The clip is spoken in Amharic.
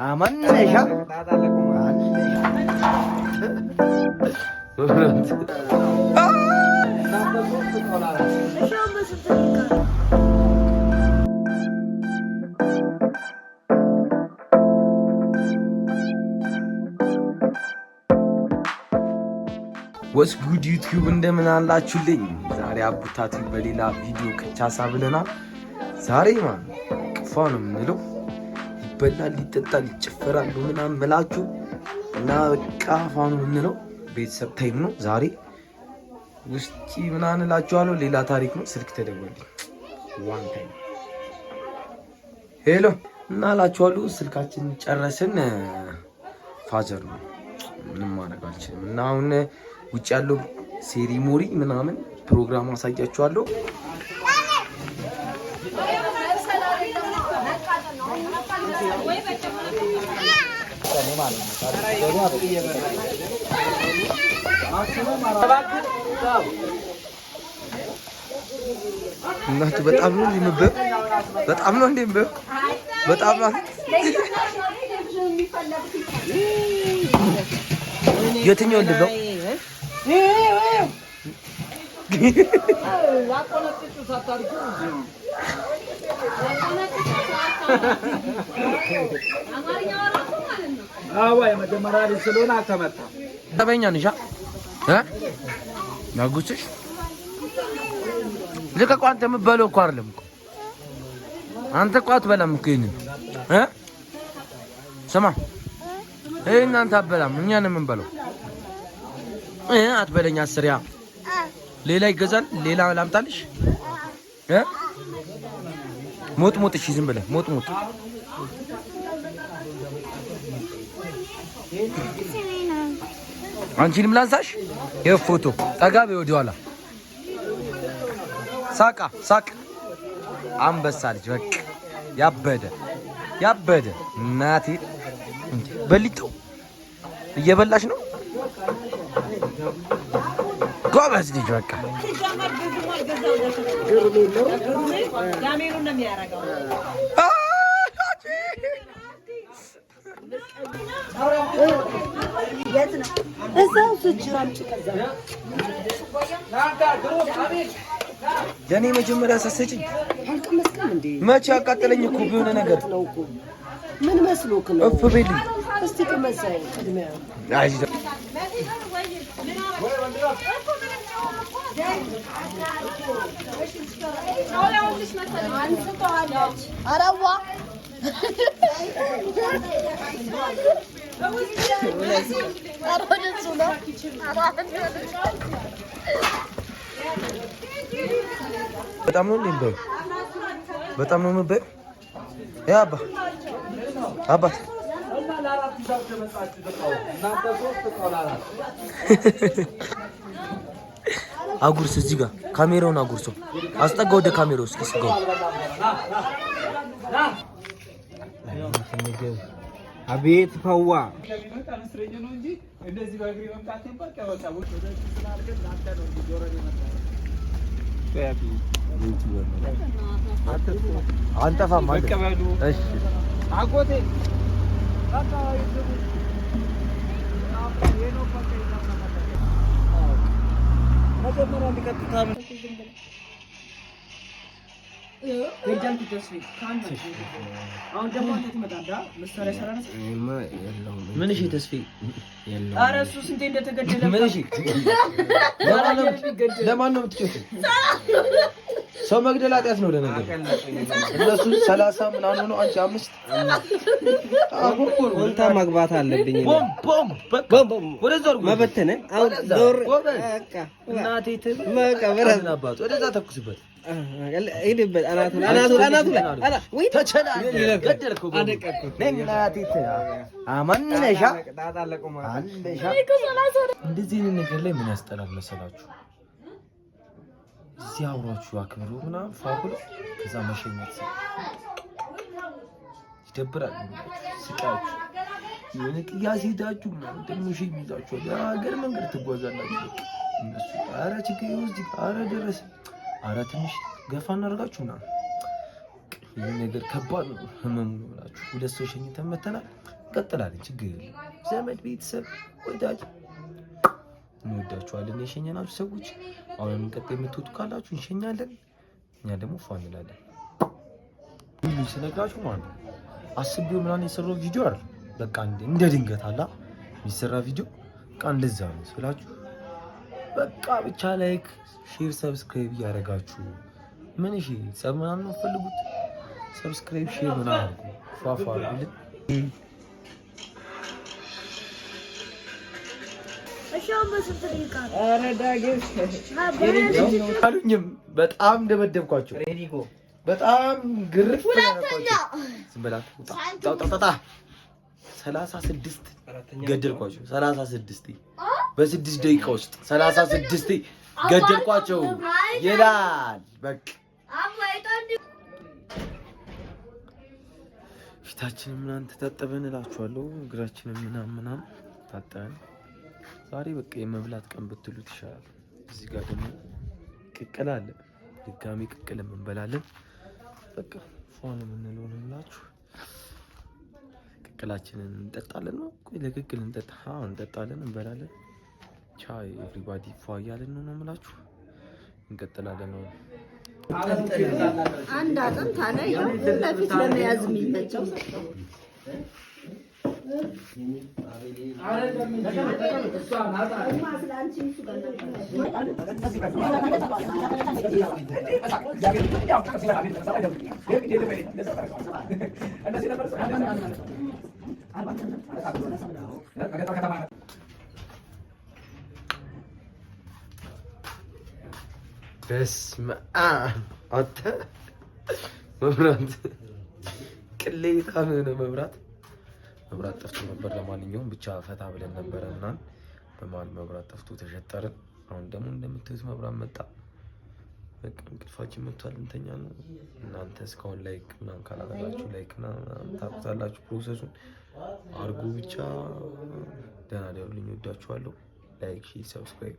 አማንነሻ ወስ ጉድ ዩቲዩብ እንደምን አላችሁልኝ? ዛሬ አቡታቱ በሌላ ቪዲዮ ከቻሳ ብለናል። ዛሬ ማን ቅፋ ነው የምንለው፣ ይበላል፣ ይጠጣል፣ ይጨፈራል ምናምን ብላችሁ እና በቃ ፋ ነው የምንለው። ቤተሰብ ታይም ነው ዛሬ። ውስጪ ምናምን እላችኋለሁ፣ ሌላ ታሪክ ነው። ስልክ ተደወለልኝ ዋን ታይም ሄሎ እና እላችኋለሁ። ስልካችን ጨረስን። ፋዘር ነው ምንም ማድረግ አልችልም። እና አሁን ውጭ ያለው ሴሪሞኒ ምናምን ፕሮግራም አሳያችኋለሁ። እናቱ በጣም ነው እንደምበብ በጣም ነው እንደምበብ በጣም ነው። የትኛው ልጅ ነው? የመጀመሪያ ልጅ ስለሆነ አልተመታ ተበኛ ንሻ ናጉችሽ ልቀቁ። አንተ የምትበለው እኮ አይደለም እኮ አንተ እኮ አትበላም እኮ ይሄንን ስማ፣ ይሄን አንተ አትበላም፣ እኛ ነን የምንበለው። አትበለኝ አስሪያ ሌላ ይገዛል። ሌላ ላምጣልሽ። ሞጥ ሞጥ። እሺ ዝም ብለህ ሞጥ ሞጥ። አንቺንም ላንሳሽ። ይኸው ፎቶ ጠጋ በይ ወደ ኋላ። ሳቃ ሳቅ። አንበሳ ልጅ በቃ ያበደ ያበደ። እናቴ በሊቶ እየበላሽ ነው። ጎበዝ ልጅ በቃ የኔ መጀመሪያ ሳሰጪኝ መቼ አቃጠለኝ እኮ ቢሆነ ነገር ምን መስሎክ ነው? እፍ በልኝ እስቲ ከመሳይ ቅድሚያ አይዚ አራዋ በጣም ነው እንዴ? በጣም ነው የምበይ። ያ አባ አባት አጉርስ እዚህ ጋር ካሜራውን አጉርሶ አስጠጋ። ወደ ካሜራው እስኪ ስጋው አቤት ፈዋ አንጠፋም። እሺ አጎቴ መጀመሪያ ሊቀጥታ ምን እሺ ተስፌ ኧረ እሱ ስንቴ እንደተገደለ ምን እሺ ለማን ነው የምትጮተው? ሰው መግደል ኃጢአት ነው ለነገር። እነሱ 30 ምናምን ነው፣ አንቺ 5 ወንታ መግባት አለብኝ። ቦም ቦም ወደዛ አድርጎ መበተነ አሁን ዶር በቃ እናቴ ተመቀበረና አባቱ ወደዛ ተኩስበት። ይሄድበት አናቱ ላይ አላ ወይ ተቸላ ገደልከው አደቀኩ ነኛቴ አማንነሻ አንደሻ። እንደዚህ ነገር ላይ ምን ያስጠላል መሰላችሁ? እዚህ አውራችሁ አክብሩ ምናምን ፋብሎ ከዛ መሸኘት ይደብራል። ስቃችሁ የሆነ ቅያስ ሄዳችሁ ምናምን ደግሞ ይዛችሁ የሀገር መንገድ ትጓዛላችሁ። እነሱ ኧረ ችግር ይወስድ ኧረ ደረሰ ኧረ ትንሽ ገፋ እናደርጋችሁ ምናምን ይህ ነገር ከባድ ነው። ህመሙ ነው ብላችሁ 2 ሰው ሸኝተን መተናል። እንቀጥላለን። ችግር የለም። ዘመድ፣ ቤተሰብ፣ ወዳጅ እንወዳችኋለን። የሸኘናችሁ ሰዎች አሁን እንቀጥል የምትወጡ ካላችሁ እንሸኛለን። እኛ ደግሞ ፏ እንላለን። ሁሉ ስነግራችሁ ማለት ነው አስቤው ምናምን የሰራው ቪዲዮ አይደል። በቃ እንደ ድንገት አላ የሚሰራ ቪዲዮ በቃ እንደዛ ነው ስላችሁ በቃ ብቻ ላይክ፣ ሼር፣ ሰብስክራይብ እያደረጋችሁ ምን እሺ ሰብ ምናምን ነው ፈልጉት። ሰብስክራይብ ሼር ምናምን አድርጉ። ፏፏ አድርጉልን። አሉኝም በጣም ደበደብኳቸው። በጣም ግርፍ ያደረኳቸው። ዝም በላችሁ። ጣጣ 36 ገደልኳቸው። 36 በ6 ደቂቃ ውስጥ 36 ገደልኳቸው ይላል። በቃ ፊታችንን ምናምን ተታጠበን እላችኋለሁ። እግራችንን ምናምን ታጠበን። ዛሬ በቃ የመብላት ቀን ብትሉት ይሻላል። እዚህ ጋር ደግሞ ቅቅል አለ። ድጋሚ ቅቅል እንበላለን። በቃ ፏን የምንለው ነው እላችሁ። ቅቅላችንን እንጠጣለን ነው። ቆይ ለቅቅል እንጠጣለን፣ እንበላለን። ቻይ ኤቭሪባዲ ፏ እያለን ነው የምላችሁ። እንቀጥላለን ነው። አንድ አጥንት አለ ለፊት ለመያዝ የሚመቸው በስመ አብ አንተ መብራት ቅሌታም የሆነ መብራት ጠፍቶ ነበር። ለማንኛውም ብቻ ፈታ ብለን ነበረ ምናምን በመሀል መብራት ጠፍቶ ተሸጠርን። አሁን ደግሞ እንደምታዩት መብራት መጣ። በቃ እንቅልፋችን መጥቷል። እንተኛ ነው። እናንተ እስካሁን ላይክ ምናምን ካላደረጋችሁ ላይክ ምናምን ታውቁታላችሁ ፕሮሰሱን አድርጉ። ብቻ ደህና ደሩልኝ። ወዳችኋለሁ። ላይክ፣ ሼር፣ ሰብስክራይብ